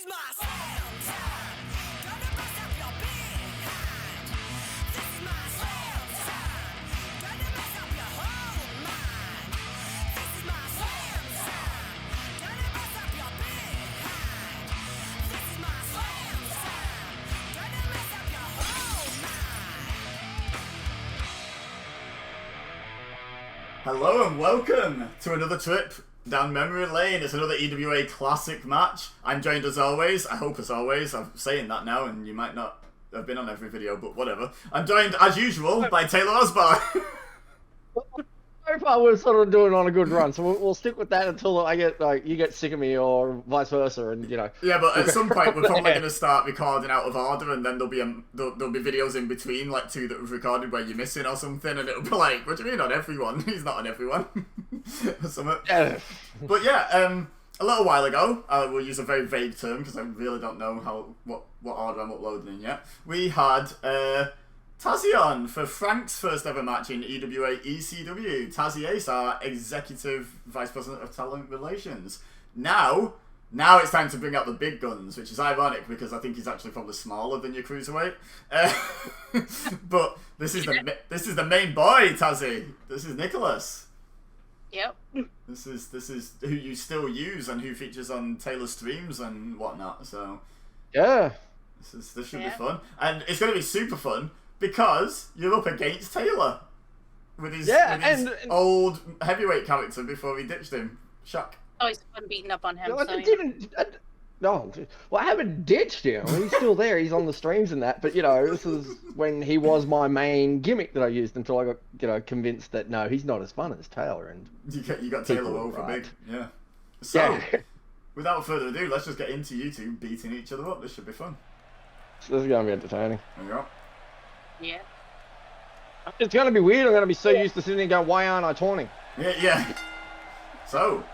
is my slam time. Gonna bust up your behind. This is my slam time. Gonna mess up your whole mind. This is my slam time. Gonna mess up your behind. This is my slam time. Gonna mess up your whole mind. Hello and welcome to another trip down memory lane. It's another EWA classic match. I'm joined as always, I hope as always, I'm saying that now and you might not have been on every video, but whatever. I'm joined as usual by Taylor Osbar. So far we're sort of doing on a good run, so we'll stick with that until I get you get sick of me or vice versa, and you know. Yeah, but at some point we're probably going to start recording out of order, and then there'll be videos in between, like two that we've recorded where you're missing or something, and it'll be like, what do you mean on everyone? He's not on everyone. Or something. Yeah. But yeah, a little while ago, we'll use a very vague term because I really don't know what order I'm uploading in yet. We had Tazzy on for Frank's first ever match in EWA ECW. Tazzy Ace, our Executive Vice President of Talent Relations. Now it's time to bring out the big guns, which is ironic because I think he's actually probably smaller than your cruiserweight. But this is the main boy, Tazzy. This is Nicholas. Yep. This is who you still use and who features on Taylor's streams and whatnot. So Yeah. this should be fun, and it's going to be super fun because you're up against Taylor with his old heavyweight character before he ditched him. Shock. Oh, he's fun beating up on him. No, so, I haven't ditched him. He's still there. He's on the streams and that. But you know, this is when he was my main gimmick that I used until I got convinced that no, he's not as fun as Taylor. And you got Taylor over big, yeah. So without further ado, let's just get into you two beating each other up. This should be fun. This is gonna be entertaining. There you go. yeah. It's gonna be weird. I'm gonna be so used to sitting and going, why aren't I taunting? Yeah. So,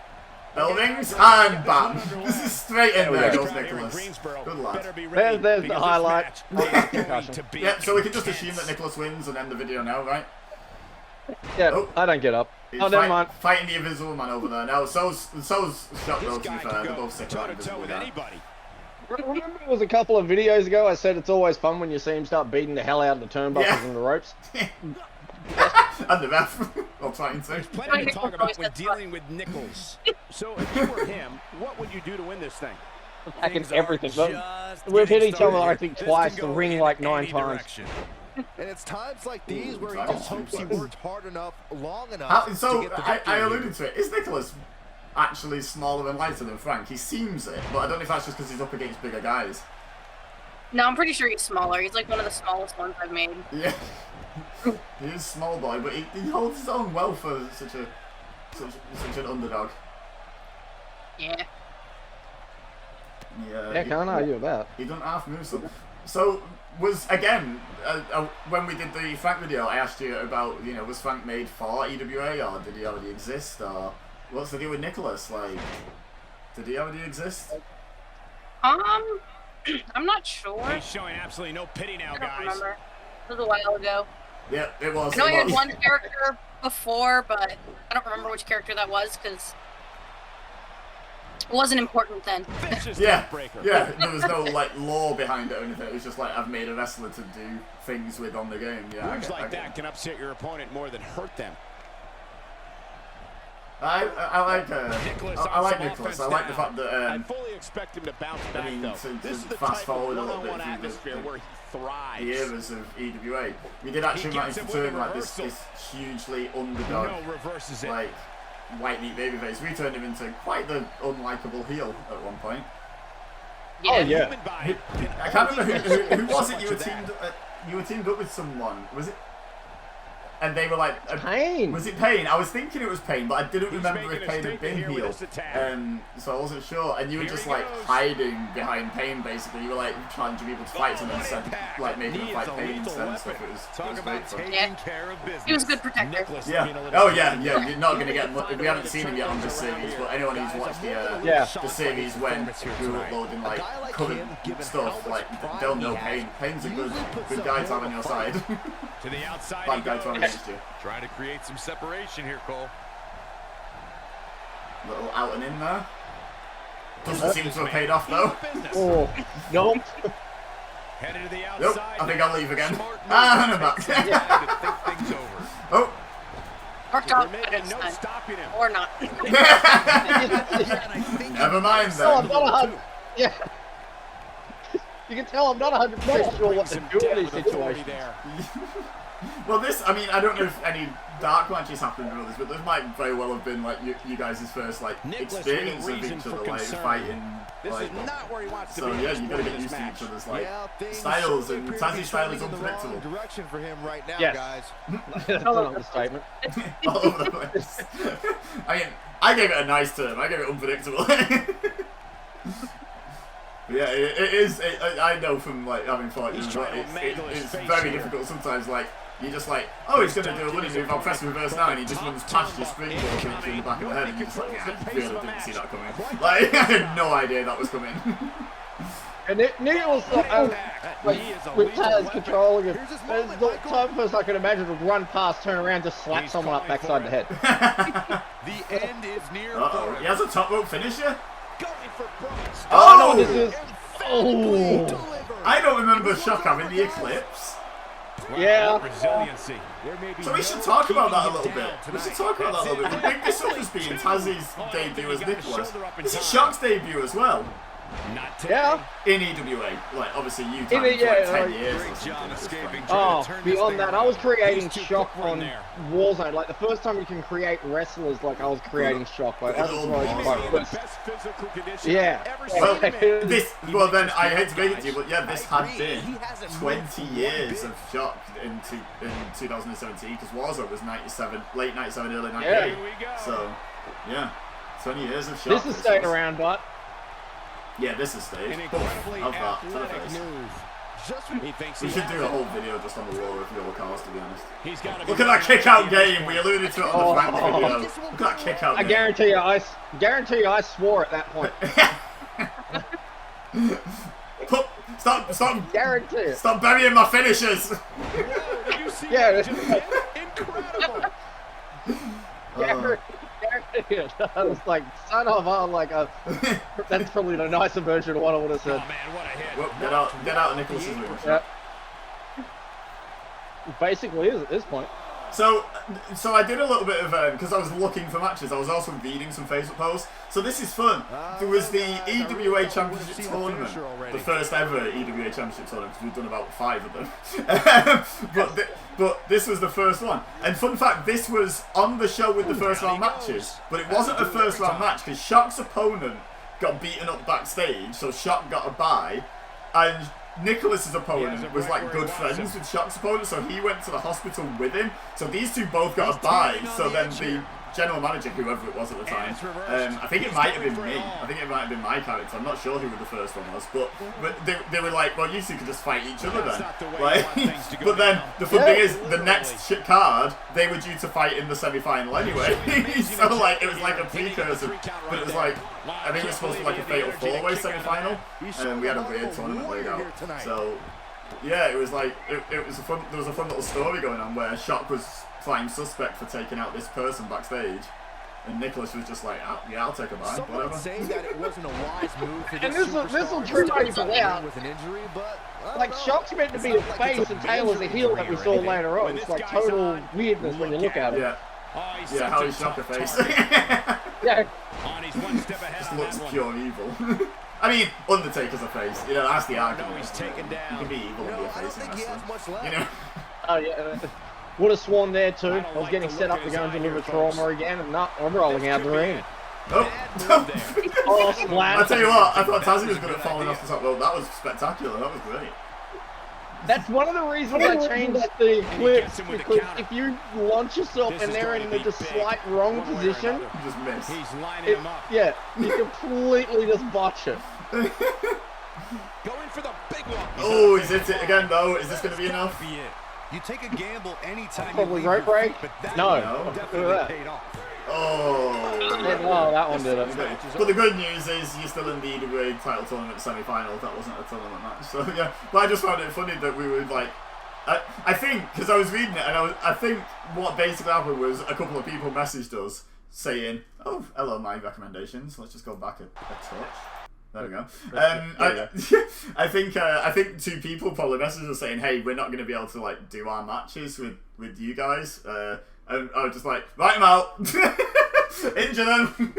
bell rings and bam. This is straight in there, goes Nicholas. Good lad. There's the highlight. Yeah, so we can just assume that Nicholas wins and end the video now, right? Yeah, Oh. I don't get up. He's Never mind. fighting the invisible man over there. Now, so's Shock though, to be fair. They're both sick of that invisible guy. Remember it was a couple of videos ago I said it's always fun when you see him start beating the hell out of the turnbuckles and the ropes. And the ref, or trying to. There's plenty to talk about when dealing with Nichols. So if you were him, what would you do to win this thing? Attacking everything. We've hit each other, I think, twice, the ring like 9 times. And it's times like these where he just hopes he worked hard enough, long enough to So, get the I victory. alluded to it. Is Nicholas actually smaller and lighter than Frank? He seems it, but I don't know if that's just because he's up against bigger guys. No, I'm pretty sure he's smaller. He's like one of the smallest ones I've made. Yeah. He is a small boy, but he holds his own well for such an underdog. Yeah. Yeah, can't argue about. He doesn't half move some. So was again when we did the Frank video, I asked you about was Frank made for EWA or did he already exist or what's the deal with Nicholas? Like, did he already exist? I'm not sure. He's showing absolutely no pity now, I don't guys. remember. It was a while ago. Yeah, it was. I know I had one character before, but I don't remember which character that was because it wasn't important then. Yeah, there was no like lore behind it or anything. It was just like I've made a wrestler to do things with on the game. Yeah, Moves like that can upset your opponent more than hurt them. I like Nicholas. I like the fact that I fully expect him to bounce back though. This is the fast type forward of a little bit one-on-one atmosphere where he thrives. the eras of EWA. We did actually manage to turn like this hugely underdog, like white meat babyface. We turned him into quite the unlikable heel at one point. Yeah. Oh yeah. I can't remember who was it. You were teamed up with someone. Was it? And they were like, Pain. Was it Pain? I was thinking it was Pain, but I didn't remember if Pain had been heel. So I wasn't sure. And you were just like hiding behind Pain, basically. You were like trying to get people to fight someone instead, like making them fight Pain instead and stuff. It was great fun. Yeah. He was a good protector. Yeah. Oh yeah. You're not gonna get much. We haven't seen him yet on this series, but anyone who's watched the series when we were uploading like current stuff, like they'll know Pain. Pain's a good guy to have on your side. To the outside. Bad guy to have against you. Trying to create some separation here, Cole. Little out and in there. Doesn't seem to have paid off though. Oh, nope. Headed to the Nope, outside. I think I'll leave again. Smart move. And I'm back. To think things over. Oh. Worked There out may better be this no time. stopping him. Or not. Never mind Oh, I'm then. not 100. Yeah. You can tell I'm not 100% sure what to do in these situations. There. Well, this, I mean, I don't know if any dark matches happened with others, but this might very well have been like you guys' first like Nicholas experience with of reason each for other, like concern. fighting. This Like, is not where he wants to so be. yeah, at this you gotta point get in used this to match. each other's like Yeah, things styles, certainly and appear to be Tazzie's style is trending in the wrong unpredictable. direction for him right now, Yes. guys. That's an understatement. All over the place. I mean, I gave it a nice term. I gave it unpredictable. But yeah, it is. I know from like having fought you, He's but trying to mangle his it's face very here. difficult sometimes. Like you're just like, oh, he's gonna do a running move. I'll press reverse now, and he just runs past your springboard and hits you in the back of the head, and you're just like, yeah, I really didn't see that coming. Like I had no idea that was coming. And Nicholas, like, with Taz controlling him, it's the type of person I can imagine would run past, turn around, just slap someone up backside the head. The end is near. Uh-oh, he has a top rope finisher. Going for Brooks. I know what this Oh, is. Oh, Delivered. I don't remember Shock having the Eclipse. yeah. Resiliency. There may be So we no should talk about that a keeping little him bit. down We should tonight. talk about that a little bit. The big this up has been Tazzie's debut as Nicholas. This is Shock's debut as well. Not today. Yeah. In EWA, like obviously you In time it, for like yeah, 10 like- years or Great something job at this escaping. point. Oh, beyond that, I was creating These two shock quick run on there. Warzone. Like the first time you can create wrestlers, like I was creating shock. Like that was Good what I old was Maybe quite in the first. best physical condition Yeah. I've ever Well, seen him in. this, well then, I hate to break it to you, but yeah, this I had agree. been He hasn't moved 20 one years bit. of Shock in 2017, because Warzone was 97, late 97, early 98. Yeah. Here we go. So, yeah, 20 years of Shock. This is staying was- around, but Yeah, this is staged. An Boom, incredibly of that to the athletic face. move. Just He thinks We he should has do a it. whole video just on the War of your cars, to be honest. He's got to Look at that kick out game. We alluded to it on the Frank video. Look at that kick out I game. guarantee you, I swore at that point. Stop Guarantee it. stop burying my finishers. Whoa, did you see Yeah. that just hit? Incredible. Guarantee it. I was like, son of a, like a. That's probably the nicer version of what I would have Oh said. man, what a hit. Well, get out of Nicholas's room. Yeah. Basically, is at this point. So I did a little bit of because I was looking for matches. I was also reading some Facebook posts. So this is fun. There was the EWA Championship tournament, the first ever EWA Championship tournament. Because we've done about 5 of them. but this was the first one. And fun fact, this was on the show with the first round matches, but it wasn't a first round match because Shock's opponent got beaten up backstage, so Shock got a bye, and Nicholas's opponent was like good friends with Shock's opponent, so he went to the hospital with him. So these two both got a bye. So then the general manager, whoever it was at the time, I think it might have been me. I think it might have been my character. I'm not sure who the first one was, but they were like, well, you two could just fight each other then. Like, but then the fun thing is, the next card they were due to fight in the semi-final anyway. So like it was like a precursor, but it was like I think it was supposed to be like a fatal 4-way semi-final, and we had a weird tournament laid out. So yeah, it was like it was a fun. There was a fun little story going on where Shock was prime suspect for taking out this person backstage, and Nicholas was just like, yeah, I'll take a bite, Some whatever. would say that it wasn't a wise move for And this this'll superstar trip to people start out. with an injury, but I don't Like, know. Shock's meant to be a It's not like face it's and Taylor's a major heel that we injury saw or anything. later on. When It's this like guy's total on, weirdness when you look at it. Yeah, Oh, he's yeah, such how a he shock a tough face. target. Yeah. Oh, and he's one step ahead Just on looks that one. pure evil. I mean, Undertaker's a face. You know, that's the argument. No, he's taken You down. can be evil and be a I don't face in think he has wrestling. much left. You know. Oh yeah. Would have sworn there too. I was like getting the set look up in to go and his eye deliver here, folks. trauma again, and not. I'm rolling out the ring. Oh. Oh, I splash! tell you what, I thought Tazzy was good at falling off the top rope. That was spectacular. That was great. That's one of the reasons I changed the eclipse, because if you launch yourself and they're in the slight wrong position, You just missed. He's lining it, him up. yeah, you completely just botch it. Going for the big one. Oh, he's hit it again though. Is this going to be enough? Be it. You take a gamble anytime Probably you rope break. but that No, No. look definitely at that. paid off. Oh. Oh, that one did it. But the good news is you're still in the EWA title tournament semi-final. That wasn't a tournament match. So yeah, but I just found it funny that we were like, I think because I was reading it and I think what basically happened was a couple of people messaged us saying, "Oh, hello, my recommendations. Let's just go back a touch." There we go. I think 2 people probably messaged us saying, "Hey, we're not going to be able to like do our matches with you guys." And I was just like, "Write them out, injure them."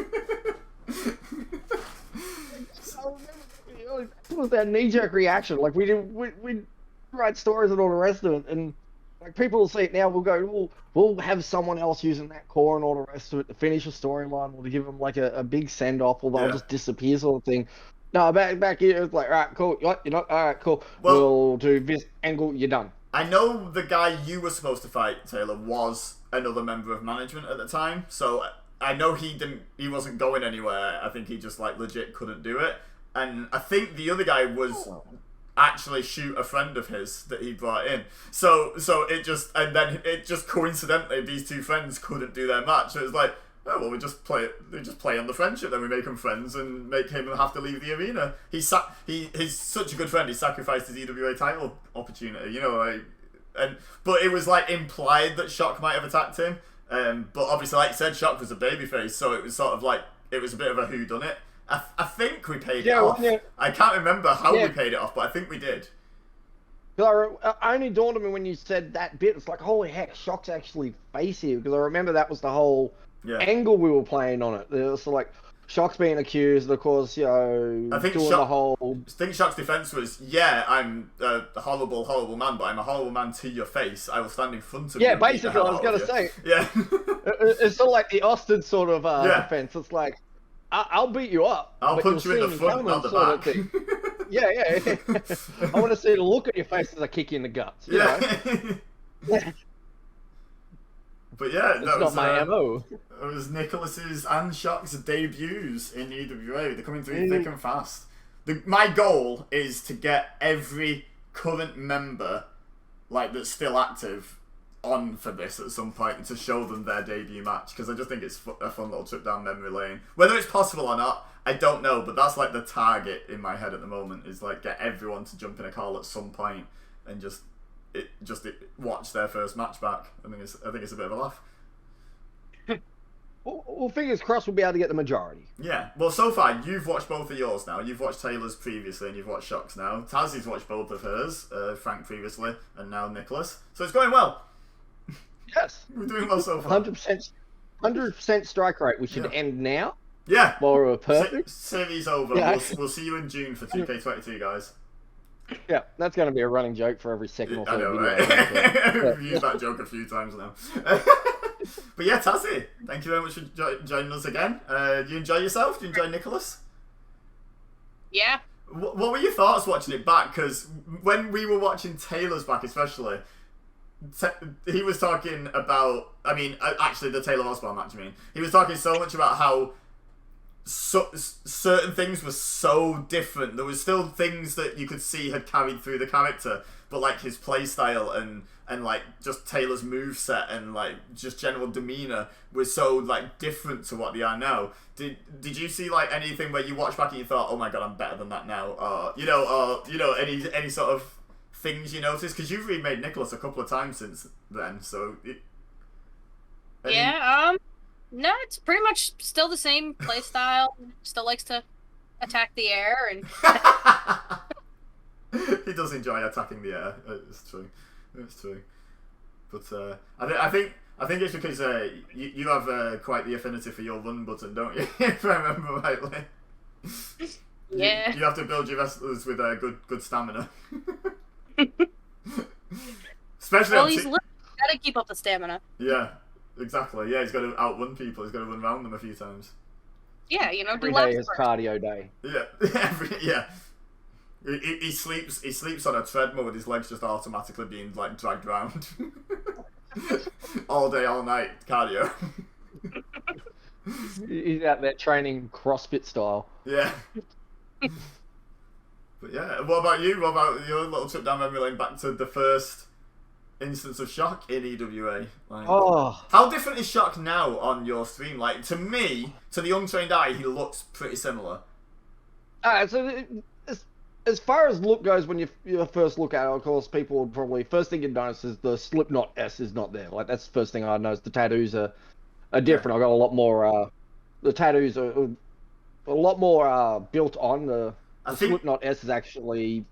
It was that knee-jerk reaction. Like we write stories and all the rest of it, and like people will see it now. We'll have someone else using that core and all the rest of it to finish a storyline, or to give them like a big send off, or they'll just disappear, sort of thing. No, back here it's like, all right, cool. You're not all right, cool. We'll do this angle. You're done. I know the guy you were supposed to fight, Taylor, was another member of management at the time, so I know he wasn't going anywhere. I think he just like legit couldn't do it. And I think the other guy was actually shoot a friend of his that he brought in. So it just coincidentally these 2 friends couldn't do their match. So it was like, oh well, we just play on the friendship, then we make them friends and make him have to leave the arena. He's such a good friend. He sacrificed his EWA title opportunity, you know. But it was like implied that Shock might have attacked him. But obviously, like you said, Shock was a babyface, so it was sort of like it was a bit of a whodunit. I think we paid it off. Yeah. I can't remember how we paid it off, but I think we did. It only dawned on me when you said that bit. It's like, holy heck, Shock's actually face here, because I remember that was the whole angle we were playing on it. It was like Shock's being accused, of course, you know, I think Shock's defense was, I'm a horrible, horrible man, but I'm a horrible man to your face. I will stand in front of you. Yeah, basically, I was going to say. Yeah. It's sort of like the Austin sort of defense. It's like, I'll beat you up. I'll punch you in the front, not the back. Yeah. I want to see the look at your face as I kick you in the guts. You know? But yeah, it's not my MO. It was Nicholas's and Shock's debuts in EWA. They're coming through thick and fast. My goal is to get every current member, like that's still active, on for this at some point and to show them their debut match, because I just think it's a fun little trip down memory lane. Whether it's possible or not, I don't know, but that's like the target in my head at the moment, is like get everyone to jump in a call at some point and just watch their first match back. I think it's a bit of a laugh. Well, fingers crossed we'll be able to get the majority. Yeah. Well, so far, you've watched both of yours now. You've watched Taylor's previously and you've watched Shock's now. Tazzie's watched both of hers, Frank previously, and now Nicholas. So it's going well. Yes. We're doing well so far. 100% strike rate. We should end now. Yeah. While we're perfect. Series over. Yeah. We'll see you in June for 2K22, guys. Yeah, that's going to be a running joke for every second or third video. Right? We've used that joke a few times now. But yeah, Tazzy, thank you very much for joining us again. You enjoy yourself? Do you enjoy Nicholas? Yeah. What were your thoughts watching it back? Because when we were watching Taylor's back especially, he was talking about, actually the Taylor Osborne match, he was talking so much about how certain things were so different. There was still things that you could see had carried through the character, but like his play style and like just Taylor's moveset and like just general demeanor was so like different to what they are now. Did you see like anything where you watched back and you thought, oh my god, I'm better than that now, or any sort of things you noticed? Because you've remade Nicholas a couple of times since then, so no, it's pretty much still the same play style. Still likes to attack the air, and he does enjoy attacking the air. It's true. It's true. But I think it's because you have quite the affinity for your run button, don't you? If I remember rightly. Yeah. You have to build your wrestlers with good stamina. Especially. Well, he's gotta keep up the stamina. Yeah. Exactly. Yeah, he's got to outrun people. He's got to run around them a few times. Yeah, every day is cardio day. Yeah. He sleeps on a treadmill with his legs just automatically being like dragged around. All day, all night, cardio. He's out there training CrossFit style. Yeah. But yeah, what about you? What about your little trip down memory lane back to the first instance of Shock in EWA? Like, how different is Shock now on your stream? Like, to me, to the untrained eye, he looks pretty similar. So as far as look goes, when you first look at it, of course, people would probably, first thing you'd notice is the Slipknot S is not there. Like, that's the first thing I'd notice. The tattoos are are different. I got a lot more. The tattoos are a lot more built on. The Slipknot S is actually.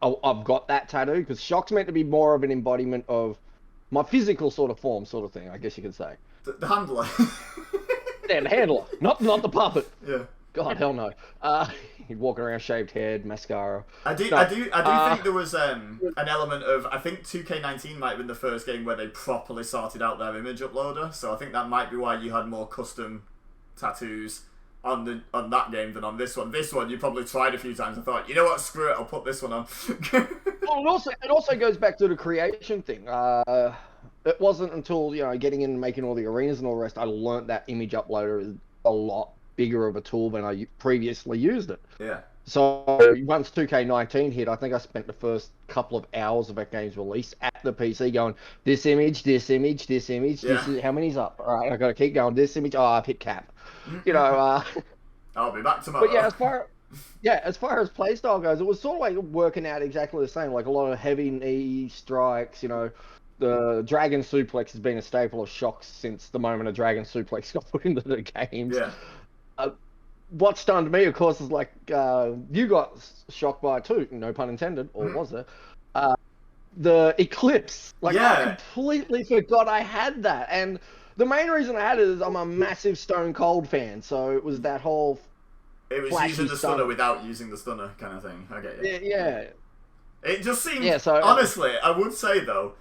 I've got that tattoo because Shock's meant to be more of an embodiment of my physical sort of form, sort of thing. I guess you could say. The handler. Yeah, the handler, not the puppet. Yeah. God, hell no. He'd walk around shaved head, mascara. I do think there was an element of, I think 2K19 might have been the first game where they properly sorted out their image uploader, so I think that might be why you had more custom tattoos on that game than on this one. This one you probably tried a few times and thought, you know what, screw it, I'll put this one on. Well, it also goes back to the creation thing. It wasn't until, getting in and making all the arenas and all the rest, I learnt that image uploader is a lot bigger of a tool than I previously used it. Yeah. So once 2K19 hit, I think I spent the first couple of hours of that game's release at the PC going, this image, this image, this image, Yeah. this is how many's up. All right, I got to keep going. This image, I've hit cap. I'll be back tomorrow. But yeah, as far as playstyle goes, it was sort of like working out exactly the same. Like a lot of heavy knee strikes. The Dragon Suplex has been a staple of Shocks since the moment a Dragon Suplex got put into the games. Yeah. What stunned me, of course, is like you got shocked by it too, no pun intended, or was there? The Eclipse. Like I completely forgot I had that, and the main reason I had it is I'm a massive Stone Cold fan, so it was that whole. It was using the stunner without using the stunner kind of thing. I get you. Yeah. It just seemed. Yeah, so, honestly, I would say though,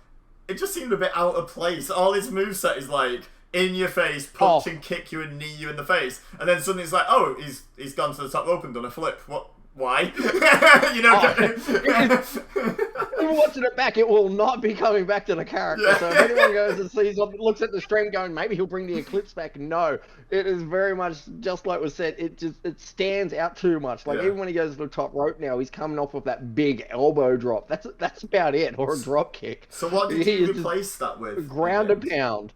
it just seemed a bit out of place. All his moveset is like in your face, punch and kick you and knee you in the face, and then suddenly it's like, oh, he's gone to the top rope and done a flip. What? Why? Even watching it back, it will not be coming back to the character. Yeah. So if anyone goes and sees, looks at the stream going, maybe he'll bring the Eclipse back. No, it is very much just like was said. It stands out too much. Like even when he goes to the top rope now, he's coming off of that big elbow drop. That's about it, or a drop kick. So what did you replace that with? Ground and pound.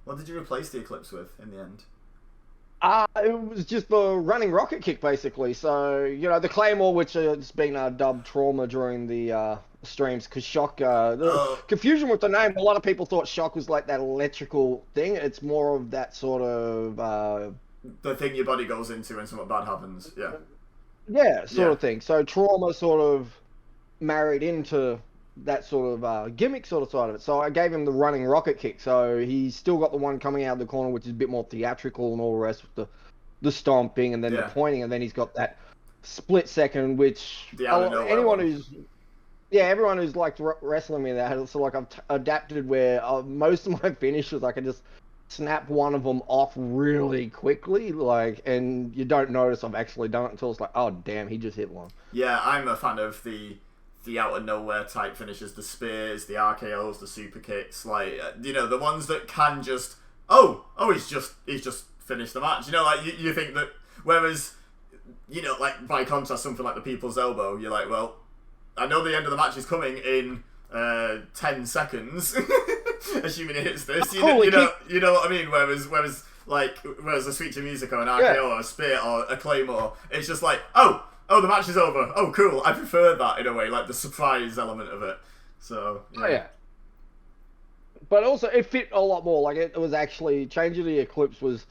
What did you replace the Eclipse with in the end? It was just the running rocket kick, basically. So, the Claymore, which has been dubbed Trauma during the streams, because Shock, the confusion with the name, a lot of people thought Shock was like that electrical thing. It's more of that sort of... the thing your body goes into when something bad happens, yeah. Yeah, sort of thing. So Trauma sort of married into that sort of gimmick sort of side of it. So I gave him the running rocket kick. So he's still got the one coming out of the corner, which is a bit more theatrical and all the rest with the stomping and then the pointing, and then he's got that split second, which everyone who's liked wrestling me that, so like I've adapted where most of my finishes I can just snap one of them off really quickly, and you don't notice I've actually done it until it's like, oh damn, he just hit one. Yeah, I'm a fan of the out of nowhere type finishes, the spears, the RKOs, the super kicks, the ones that can just he's just finished the match. You think that, whereas by contrast, something like the People's Elbow, you're like, well, I know the end of the match is coming in 10 seconds, assuming it hits this. You know what I mean? Whereas a Sweet to Music or an RKO or a spear or a Claymore, it's just like, oh, the match is over. Oh, cool. I prefer that in a way, like the surprise element of it. So, yeah. But also, it fit a lot more. Like, it was actually, changing the Eclipse was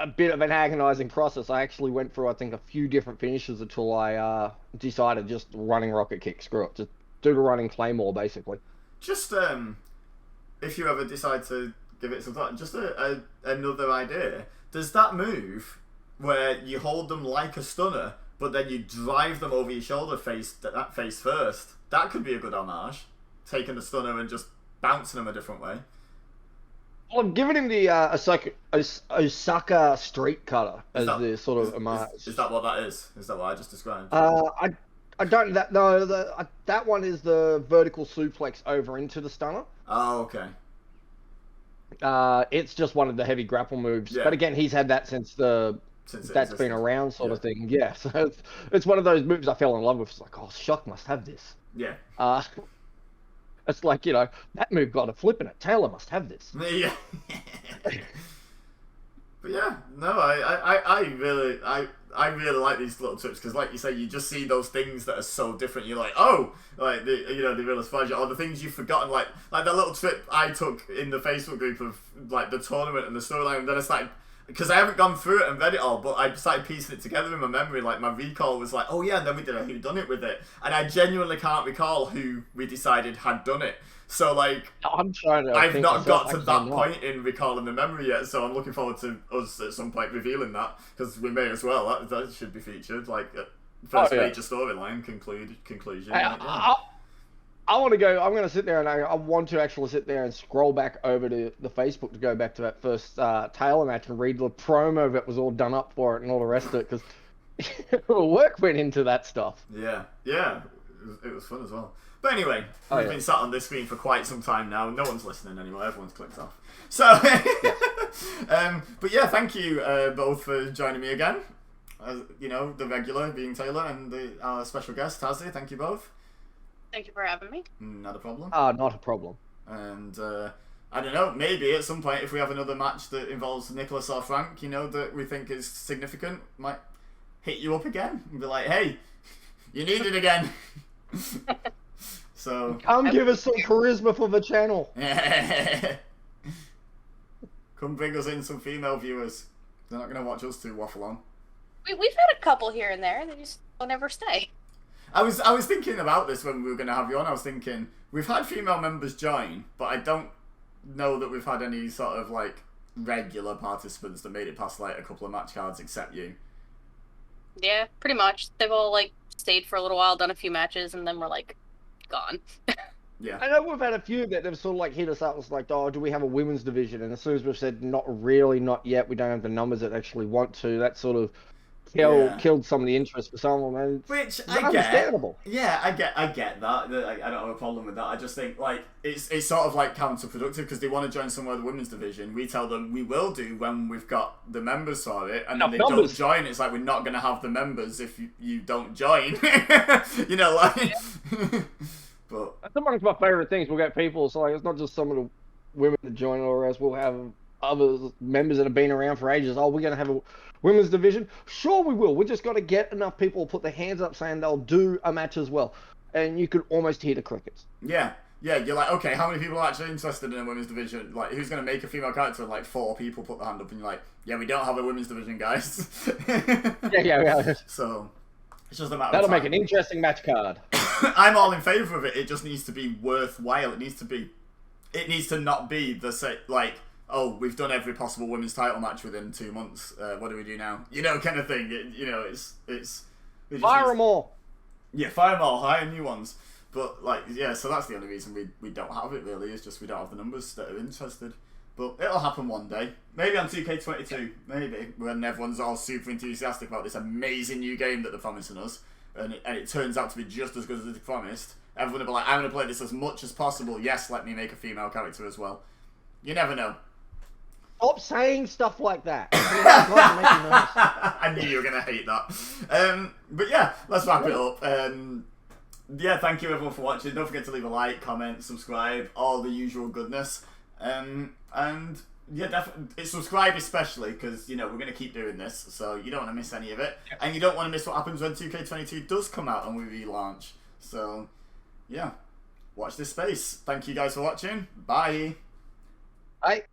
a bit of an agonizing process. I actually went through, I think, a few different finishes until I decided just running rocket kick, screw it. Just do the running Claymore, basically. Just, if you ever decide to give it some thought, just another idea. Does that move where you hold them like a stunner, but then you drive them over your shoulder face first, that could be a good homage. Taking the stunner and just bouncing them a different way. Well, I'm giving him the Osaka Street Cutter as the sort of homage. Is that what that is? Is that what I just described? I don't. That one is the vertical suplex over into the stunner. Oh, okay. It's just one of the heavy grapple moves. Yeah. But again, he's had that since that's been around sort of thing. Yeah, so it's one of those moves I fell in love with. It's like, oh, Shock must have this. Yeah. It's like, that move got a flip in it. Taylor must have this. Yeah. But yeah, no, I I really like these little tips because, like you say, you just see those things that are so different. You're like, oh, like the real surprise you, or the things you've forgotten, like that little trip I took in the Facebook group of like the tournament and the storyline, and then I started. Because I haven't gone through it and read it all, but I started piecing it together in my memory. Like, my recall was like, oh yeah, and then we did a who done it with it. And I genuinely can't recall who we decided had done it. So, like, I'm trying to. I've not got to that point in recalling the memory yet, so I'm looking forward to us at some point revealing that, because we may as well. That should be featured, like, first major storyline, conclusion. I want to go. I'm going to sit there and I want to actually sit there and scroll back over to the Facebook to go back to that first Taylor match and read the promo that was all done up for it and all the rest of it, because work went into that stuff. Yeah, it was fun as well. But anyway, we've been sat on this screen for quite some time now. No one's listening anymore. Everyone's clicked off. So, but yeah, thank you both for joining me again. The regular being Taylor and our special guest Tazzy. Thank you both. Thank you for having me. Not a problem. Not a problem. And I don't know, maybe at some point if we have another match that involves Nicholas or Frank, that we think is significant, might hit you up again and be like, hey, you need it again. So come give us some charisma for the channel. Come bring us in some female viewers. They're not going to watch us two waffle on. We've had a couple here and there. They just don't ever stay. I was thinking about this when we were going to have you on. I was thinking, we've had female members join, but I don't know that we've had any sort of, like, regular participants that made it past, like, a couple of match cards except you. Yeah, pretty much. They've all, like, stayed for a little while, done a few matches, and then we're, like, gone. Yeah. I know we've had a few that have sort of, like, hit us up. It's like, oh, do we have a women's division? And as soon as we've said, not really, not yet, we don't have the numbers that actually want to, that sort of killed some of the interest for some of them, and which I get. Understandable. Yeah, I get that. I don't have a problem with that. I just think like it's sort of like counterproductive because they want to join somewhere the women's division. We tell them we will do when we've got the members for it, and then they don't join. It's like we're not going to have the members if you don't join. Like. But that's amongst my favorite things. We'll get people. So like, it's not just some of the women that join, or else we'll have other members that have been around for ages. Oh, we're going to have a women's division? Sure, we will. We just got to get enough people to put their hands up saying they'll do a match as well. And you could almost hear the crickets. Yeah, you're like, okay, how many people are actually interested in a women's division? Like, who's going to make a female character? And like 4 people put their hand up and you're like, yeah, we don't have a women's division, guys. Yeah. So, it's just a matter That'll of time. make an interesting match card. I'm all in favour of it. It just needs to be worthwhile. It needs to not be the same, like, oh, we've done every possible women's title match within 2 months. What do we do now? Kind of thing. It's fire them all. Yeah, fire them all. Hire new ones. But so that's the only reason we don't have it. Really, is just we don't have the numbers that are interested. But it'll happen one day. Maybe on 2K22. Maybe when everyone's all super enthusiastic about this amazing new game that they're promising us, and it turns out to be just as good as they promised. Everyone will be like, I'm going to play this as much as possible. Yes, let me make a female character as well. You never know. Stop saying stuff like that. I knew you were going to hate that. But yeah, let's wrap it up. Thank you everyone for watching. Don't forget to leave a like, comment, subscribe, all the usual goodness. And yeah, definitely subscribe especially because we're going to keep doing this, so you don't want to miss any of it, and you don't want to miss what happens when 2K22 does come out and we relaunch. So yeah, watch this space. Thank you guys for watching. Bye. Bye.